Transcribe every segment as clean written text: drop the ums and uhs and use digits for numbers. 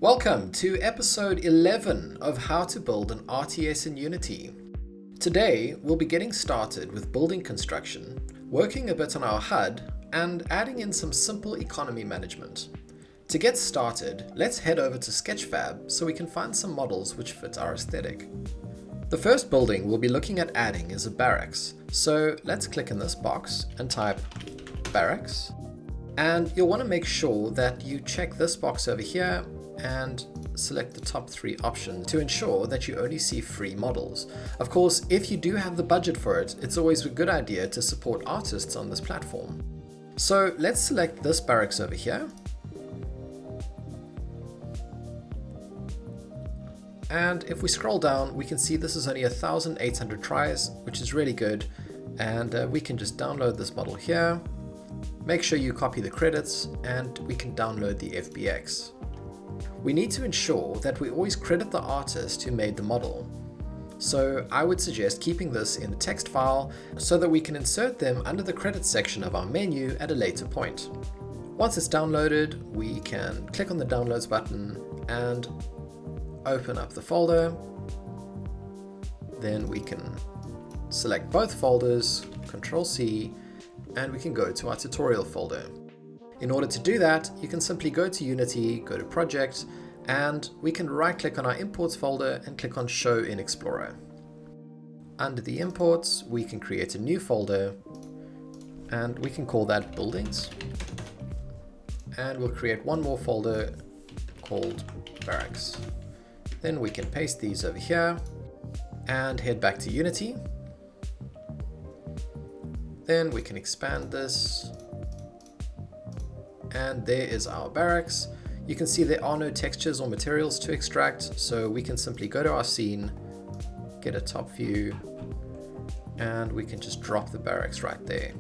Welcome to episode 11 of how to build an RTS in Unity. Today we'll be getting started with building construction, working a bit on our HUD, and adding in some simple economy management. To get started, let's head over to Sketchfab so we can find some models which fit our aesthetic. The first building we'll be looking at adding is a barracks, so let's click in this box and type barracks. And you'll want to make sure that you check this box over here and select the top 3 options to ensure that you only see free models. Of course, if you do have the budget for it, it's always a good idea to support artists on this platform. So let's select this barracks over here. And if we scroll down, we can see this is only 1,800 tries, which is really good. And we can just download this model here. Make sure you copy the credits and we can download the FBX. We need to ensure that we always credit the artist who made the model. So I would suggest keeping this in a text file so that we can insert them under the credits section of our menu at a later point. Once it's downloaded, we can click on the downloads button and open up the folder. Then we can select both folders, Ctrl+C, and we can go to our tutorial folder. In order to do that, you can simply go to Unity, go to Project, and we can right-click on our Imports folder and click on Show in Explorer. Under the imports, we can create a new folder, and we can call that Buildings. And we'll create one more folder called Barracks. Then we can paste these over here and head back to Unity. Then we can expand this. And there is our barracks. You can see there are no textures or materials to extract, so we can simply go to our scene, get a top view, and we can just drop the barracks right there.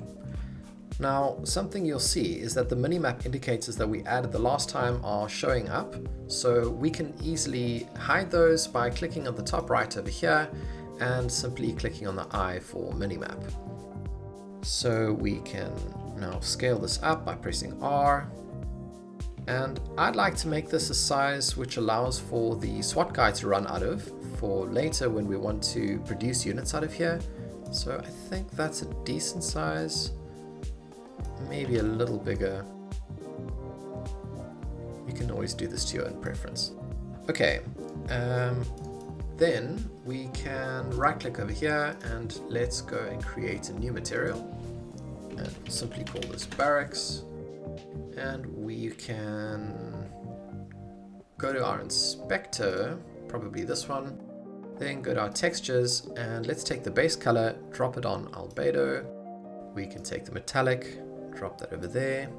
Now, something you'll see is that the minimap indicators that we added the last time are showing up, so we can easily hide those by clicking on the top right over here and simply clicking on the eye for minimap. So we can now scale this up by pressing R, and I'd like to make this a size which allows for the SWAT guy to run out of for later when we want to produce units out of here. So I think that's a decent size, maybe a little bigger. You can always do this to your own preference. Okay, then we can right click over here and let's go and create a new material. And simply call this barracks, and we can go to our inspector, probably this one, then go to our textures, and let's take the base color, drop it on albedo. We can take the metallic, drop that over there,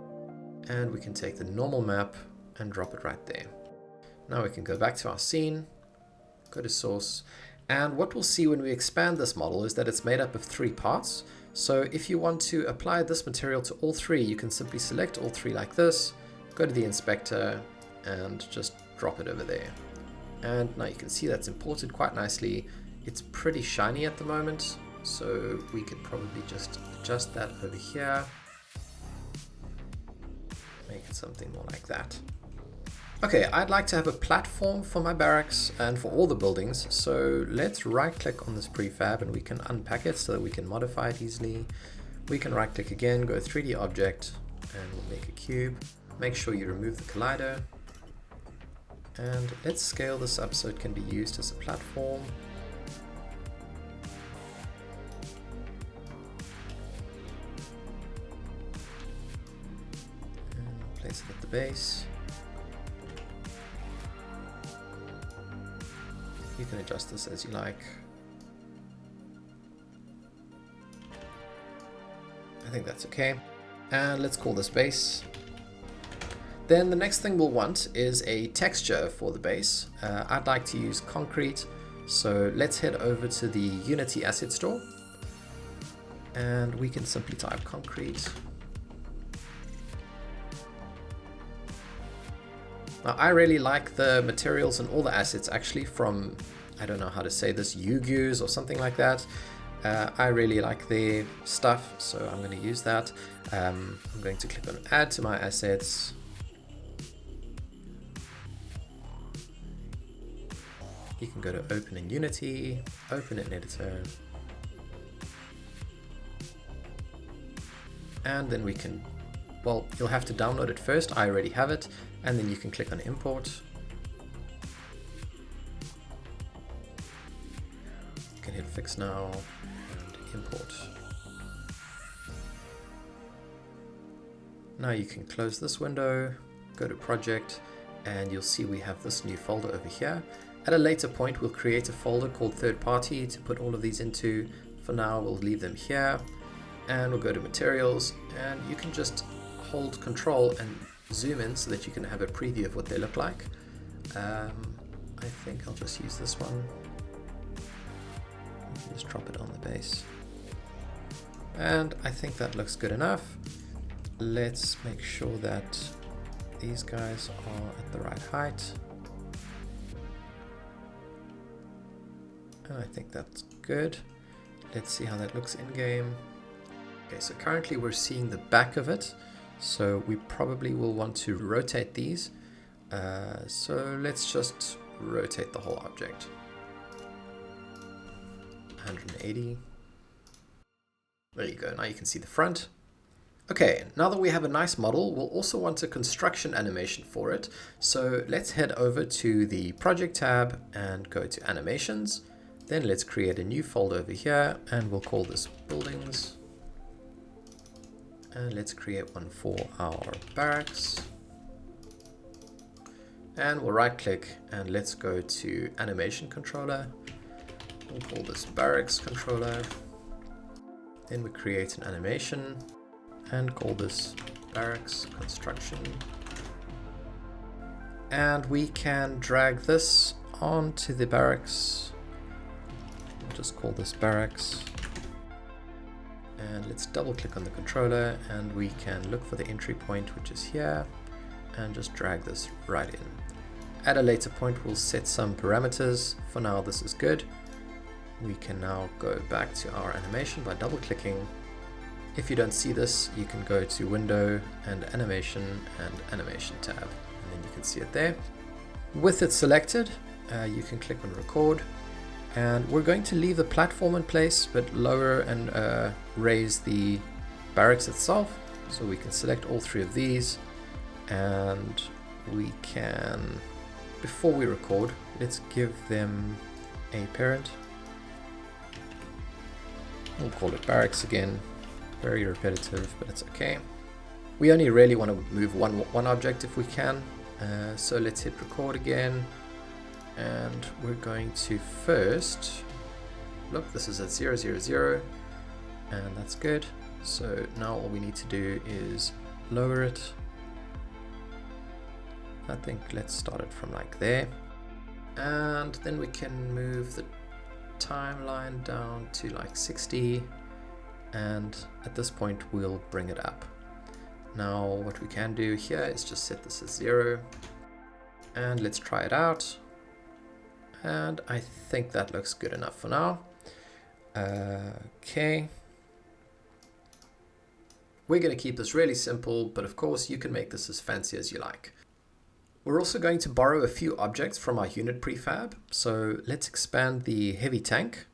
and we can take the normal map and drop it right there. Now we can go back to our scene, go to source, and what we'll see when we expand this model is that it's made up of 3 parts. So if you want to apply this material to all 3, you can simply select all 3 like this, go to the inspector and just drop it over there. And now you can see that's imported quite nicely. It's pretty shiny at the moment, so we could probably just adjust that over here. Make it something more like that. Okay, I'd like to have a platform for my barracks and for all the buildings, so let's right click on this prefab and we can unpack it so that we can modify it easily. We can right click again, go 3D object, and we'll make a cube. Make sure you remove the collider, and let's scale this up so it can be used as a platform. And place it at the base. You can adjust this as you like. I think that's okay. And let's call this base. Then the next thing we'll want is a texture for the base. I'd like to use concrete. So let's head over to the Unity asset store. And we can simply type concrete. Now, I really like the materials and all the assets actually from, I don't know how to say this, Yugus or something like that. I really like their stuff, so I'm going to use that. I'm going to click on add to my assets. you can go to open in Unity, open in editor, and then we can, well, you'll have to download it first. I already have it, and then you can click on import. You can hit fix now and import. Now you can close this window, go to project, and you'll see we have this new folder over here. At a later point, we'll create a folder called third party to put all of these into. For now, we'll leave them here. And we'll go to materials, and you can just hold control and zoom in so that you can have a preview of what they look like. I think I'll just use this one. Just drop it on the base. And I think that looks good enough. Let's make sure that these guys are at the right height. And I think that's good. Let's see how that looks in game. Okay, so currently we're seeing the back of it, so we probably will want to rotate these. So let's just rotate the whole object. 180. There you go, now you can see the front. Okay, now that we have a nice model, we'll also want a construction animation for it. So let's head over to the project tab and go to animations. Then let's create a new folder over here, and we'll call this buildings. And let's create one for our barracks. And we'll right click and let's go to animation controller. We'll call this barracks controller. Then we create an animation and call this barracks construction. And we can drag this onto the barracks. We'll just call this barracks. And let's double click on the controller, and we can look for the entry point, which is here, and just drag this right in. At a later point, we'll set some parameters. For now, this is good. We can now go back to our animation by double clicking. If you don't see this, you can go to Window and Animation tab, and then you can see it there. With it selected, you can click on Record. And we're going to leave the platform in place, but lower and raise the barracks itself. So we can select all three of these, and we can, before we record, let's give them a parent. We'll call it barracks again. Very repetitive, but it's okay. We only really want to move one object if we can. So let's hit record again. And we're going to first, look, this is at 0, 0, 0, and that's good. So now all we need to do is lower it. I think let's start it from like there. And then we can move the timeline down to like 60. And at this point, we'll bring it up. Now what we can do here is just set this as 0. And let's try it out. And I think that looks good enough for now. Okay. We're going to keep this really simple, but of course you can make this as fancy as you like. We're also going to borrow a few objects from our unit prefab. So let's expand the heavy tank.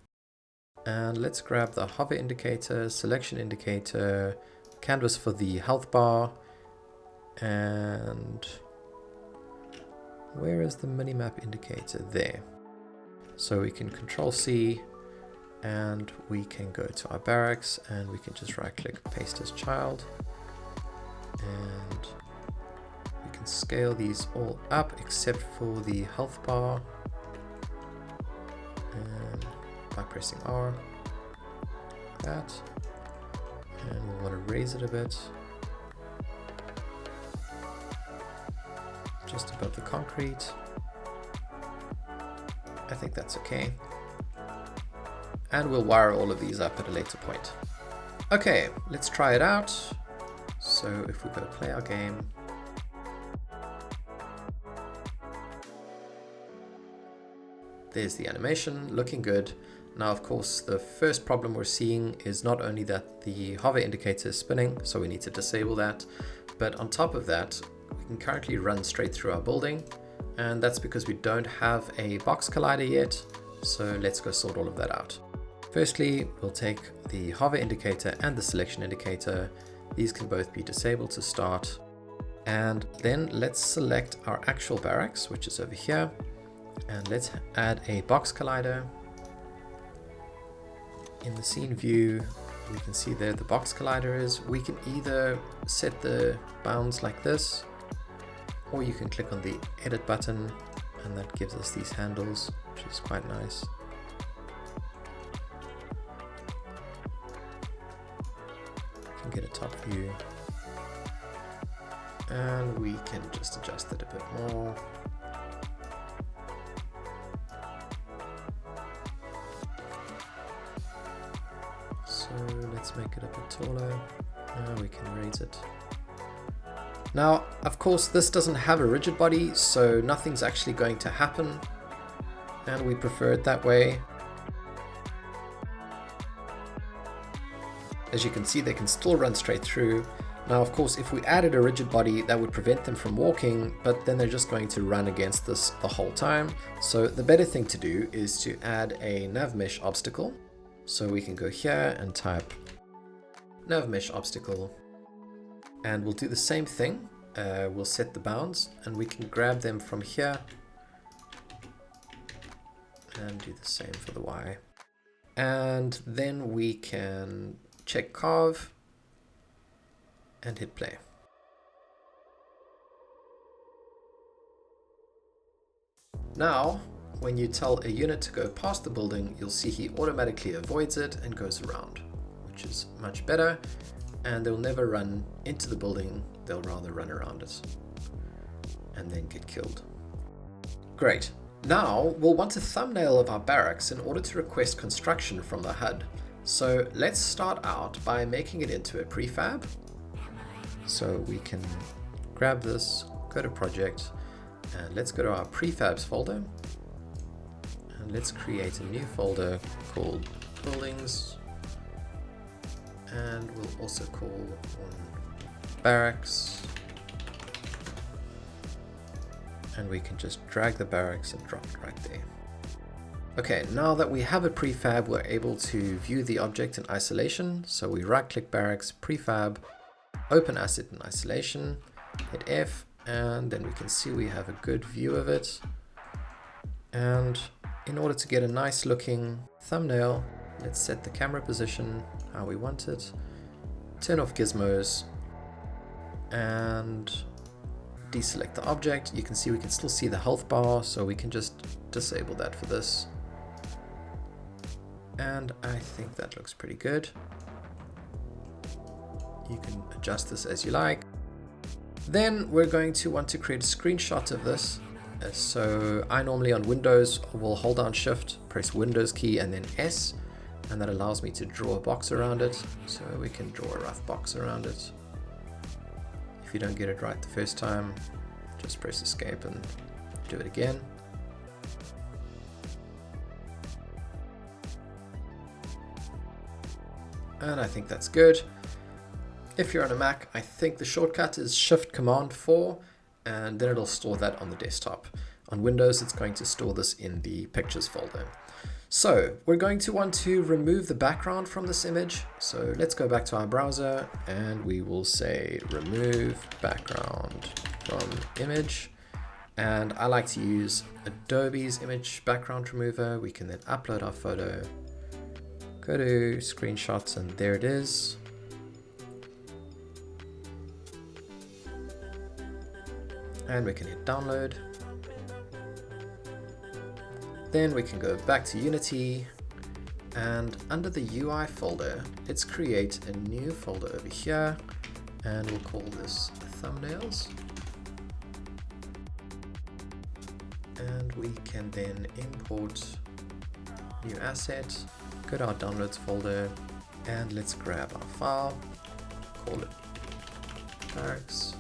And let's grab the hover indicator, selection indicator, canvas for the health bar, and where is the minimap indicator? There. So we can Control C, and we can go to our barracks, and we can just right click, paste as child, and we can scale these all up except for the health bar, and by pressing R, like that, and we'll want to raise it a bit, just above the concrete. I think that's okay. And we'll wire all of these up at a later point. Okay, let's try it out. So if we go play our game, there's the animation, looking good. Now, of course, the first problem we're seeing is not only that the hover indicator is spinning, so we need to disable that, but on top of that, we can currently run straight through our building. and that's because we don't have a box collider yet. So let's go sort all of that out. Firstly, we'll take the hover indicator and the selection indicator. These can both be disabled to start. And then let's select our actual barracks, which is over here. And let's add a box collider. In the scene view, we can see there the box collider is. We can either set the bounds like this, or you can click on the edit button, and that gives us these handles, which is quite nice. You can get a top view, and we can just adjust it a bit more. So let's make it a bit taller. Now we can raise it. Now, of course, this doesn't have a rigid body, so nothing's actually going to happen, and we prefer it that way. As you can see, they can still run straight through. Now, of course, if we added a rigid body, that would prevent them from walking, but then they're just going to run against this the whole time. So the better thing to do is to add a nav mesh obstacle. So we can go here and type nav mesh obstacle, and we'll do the same thing. We'll set the bounds, and we can grab them from here and do the same for the Y. And then we can check carve and hit play. Now, when you tell a unit to go past the building, you'll see he automatically avoids it and goes around, which is much better, and they'll never run into the building, they'll rather run around it and then get killed. Great. Now we'll want a thumbnail of our barracks in order to request construction from the HUD. So let's start out by making it into a prefab. So we can grab this, go to project, and let's go to our prefabs folder. And let's create a new folder called buildings. And we'll also call one barracks. And we can just drag the barracks and drop it right there. Okay, now that we have a prefab, we're able to view the object in isolation. So we right click barracks, prefab, open asset in isolation, hit F, and then we can see we have a good view of it. And in order to get a nice looking thumbnail, let's set the camera position how we want it, turn off gizmos, and deselect the object. You can see we can still see the health bar, so we can just disable that for this. And I think that looks pretty good. You can adjust this as you like. Then we're going to want to create a screenshot of this. So I normally on Windows will hold down Shift, press Windows key and then S, and that allows me to draw a box around it. So we can draw a rough box around it. If you don't get it right the first time, just press escape and do it again. And I think that's good. If you're on a Mac, I think the shortcut is Shift Command 4, and then it'll store that on the desktop. On Windows, it's going to store this in the pictures folder. So we're going to want to remove the background from this image. So let's go back to our browser and we will say remove background from image. And I like to use Adobe's image background remover. We can then upload our photo, go to screenshots, and there it is. And we can hit download. Then we can go back to Unity, and under the UI folder, let's create a new folder over here, and we'll call this thumbnails. And we can then import new asset, go to our downloads folder, and let's grab our file, call it barracks.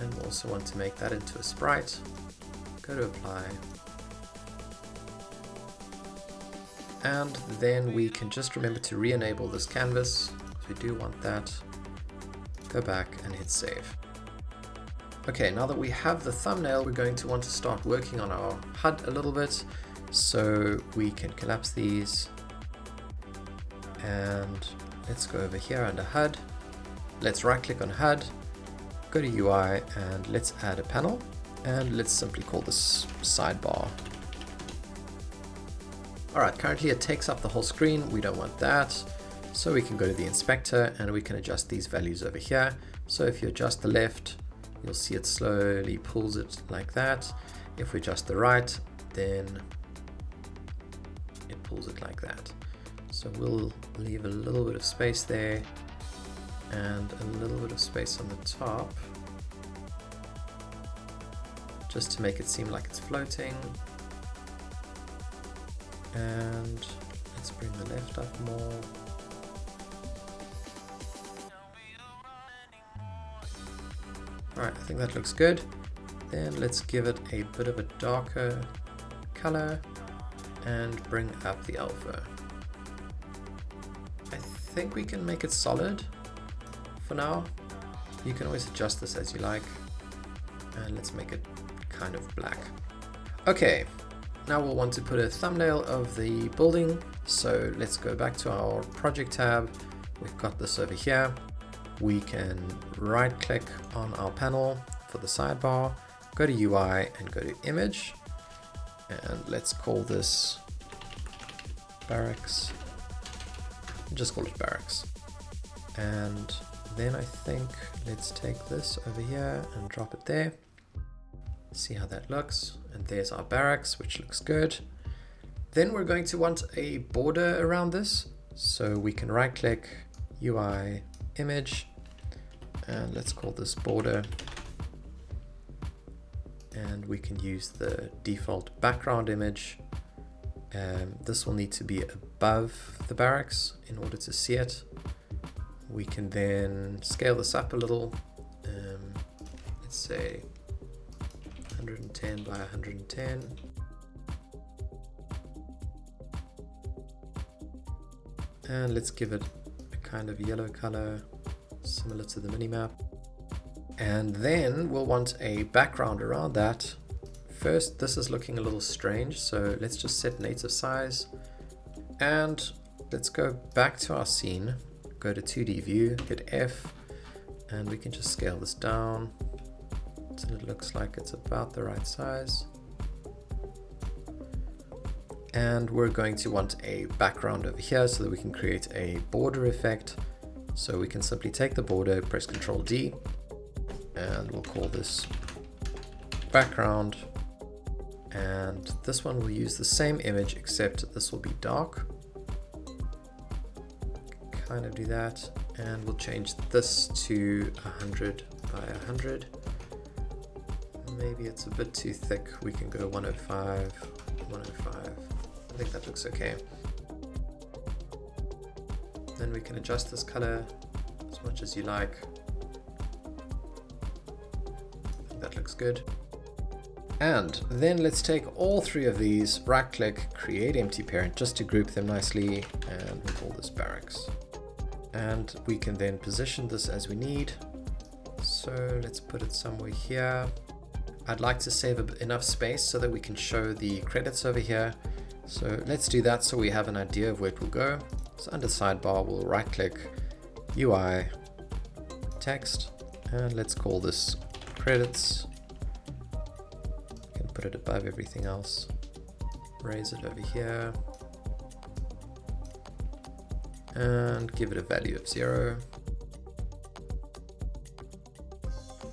And we'll also want to make that into a sprite. Go to apply. And then we can just remember to re-enable this canvas. If we do want that, go back and hit save. Okay, now that we have the thumbnail, we're going to want to start working on our HUD a little bit. So we can collapse these, and let's go over here under HUD. Let's right click on HUD, go to UI, and let's add a panel, and let's simply call this sidebar. Alright, currently it takes up the whole screen. We don't want that. So we can go to the inspector and we can adjust these values over here. So if you adjust the left, you'll see it slowly pulls it like that. If we adjust the right, then it pulls it like that. So we'll leave a little bit of space there and a little bit of space on the top, just to make it seem like it's floating. And let's bring the left up more. Alright, I think that looks good. Then let's give it a bit of a darker color and bring up the alpha. I think we can make it solid for now. You can always adjust this as you like. And let's make it kind of black. Okay, now we'll want to put a thumbnail of the building. So let's go back to our project tab. We've got this over here. We can right click on our panel for the sidebar, go to UI and go to image. And let's call this barracks. Just call it barracks. And then I think let's take this over here and drop it there. See how that looks. And there's our barracks, which looks good. Then we're going to want a border around this. So we can right click, UI, image, and let's call this border. And we can use the default background image. This will need to be above the barracks in order to see it. We can then scale this up a little. Let's say 110 by 110. And let's give it a kind of yellow color similar to the minimap. And then we'll want a background around that. First, this is looking a little strange, so let's just set native size. And let's go back to our scene, go to 2D view, hit F, and we can just scale this down until it looks like it's about the right size. And we're going to want a background over here so that we can create a border effect. So we can simply take the border, press Ctrl D, and we'll call this background. And this one will use the same image, except this will be dark. Kind of do that. And we'll change this to 100 by 100. Maybe it's a bit too thick. We can go 105, 105. I think that looks okay. Then we can adjust this color as much as you like. I think that looks good. And then let's take all three of these, right click, create empty parent, just to group them nicely, and we'll call this barracks. And we can then position this as we need. So let's put it somewhere here. I'd like to save enough space so that we can show the credits over here. So let's do that so we have an idea of where it will go. So under sidebar, we'll right click, UI, text, and let's call this credits. We can put it above everything else. Raise it over here. And give it a value of 0.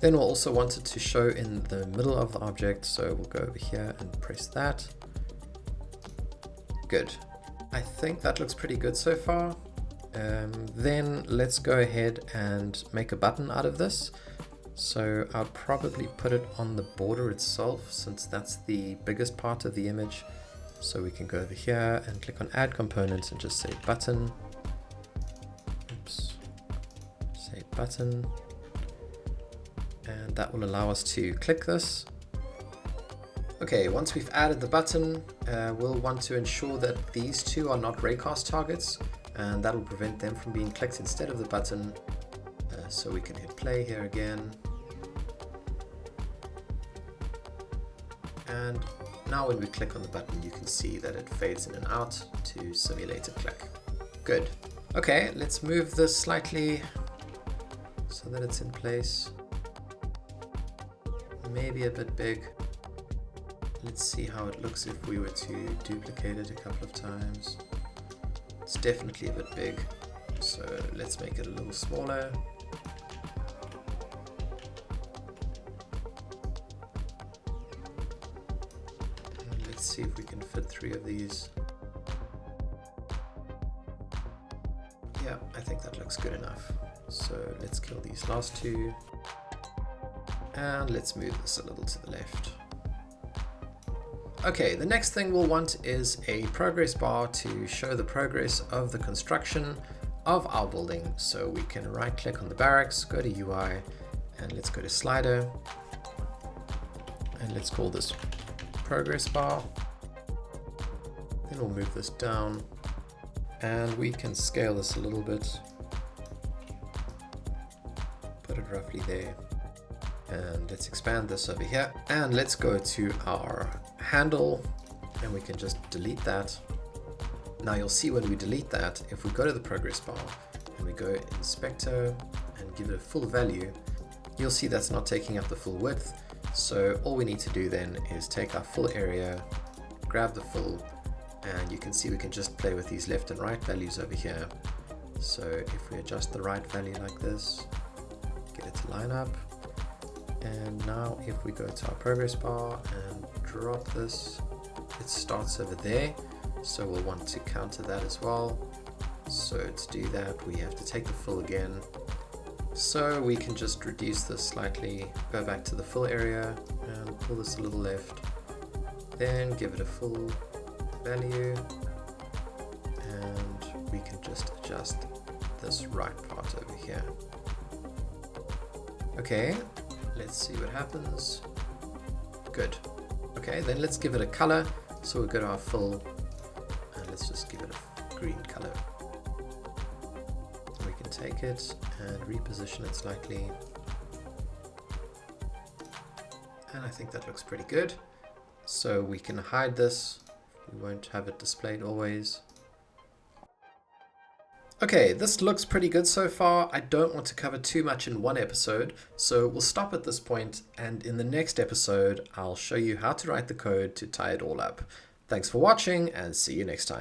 Then we'll also want it to show in the middle of the object, so we'll go over here and press that. Good. I think that looks pretty good so far. Then let's go ahead and make a button out of this. So I'll probably put it on the border itself, since that's the biggest part of the image. So we can go over here and click on add components and just say button. Oops. Say button. And that will allow us to click this. Okay, once we've added the button, we'll want to ensure that these two are not raycast targets, and that will prevent them from being clicked instead of the button. So we can hit play here again. And now when we click on the button, you can see that it fades in and out to simulate a click. Good. Okay, let's move this slightly so that it's in place. Maybe a bit big. Let's see how it looks if we were to duplicate it a couple of times. It's definitely a bit big, so let's make it a little smaller. And let's see if we can fit 3 of these. Yeah, I think that looks good enough. So let's kill these last 2. And let's move this a little to the left. Okay, the next thing we'll want is a progress bar to show the progress of the construction of our building. So we can right click on the barracks, go to UI, and let's go to slider. And let's call this progress bar. Then we'll move this down and we can scale this a little bit. Put it roughly there. And let's expand this over here, and let's go to our handle and we can just delete that. Now you'll see when we delete that, if we go to the progress bar and we go inspector and give it a full value, you'll see that's not taking up the full width. So all we need to do then is take our full area, grab the full, and you can see we can just play with these left and right values over here. So if we adjust the right value like this, get it to line up. And now if we go to our progress bar and drop this, it starts over there. So we'll want to counter that as well. So to do that, we have to take the full again. So we can just reduce this slightly, go back to the full area and pull this a little left. Then give it a full value. And we can just adjust this right part over here. Okay. Let's see what happens. Good. Okay, then let's give it a color. So we'll go to our fill and let's just give it a green color. We can take it and reposition it slightly. And I think that looks pretty good. So we can hide this. We won't have it displayed always. Okay, this looks pretty good so far. I don't want to cover too much in one episode, so we'll stop at this point, and in the next episode, I'll show you how to write the code to tie it all up. Thanks for watching, and see you next time.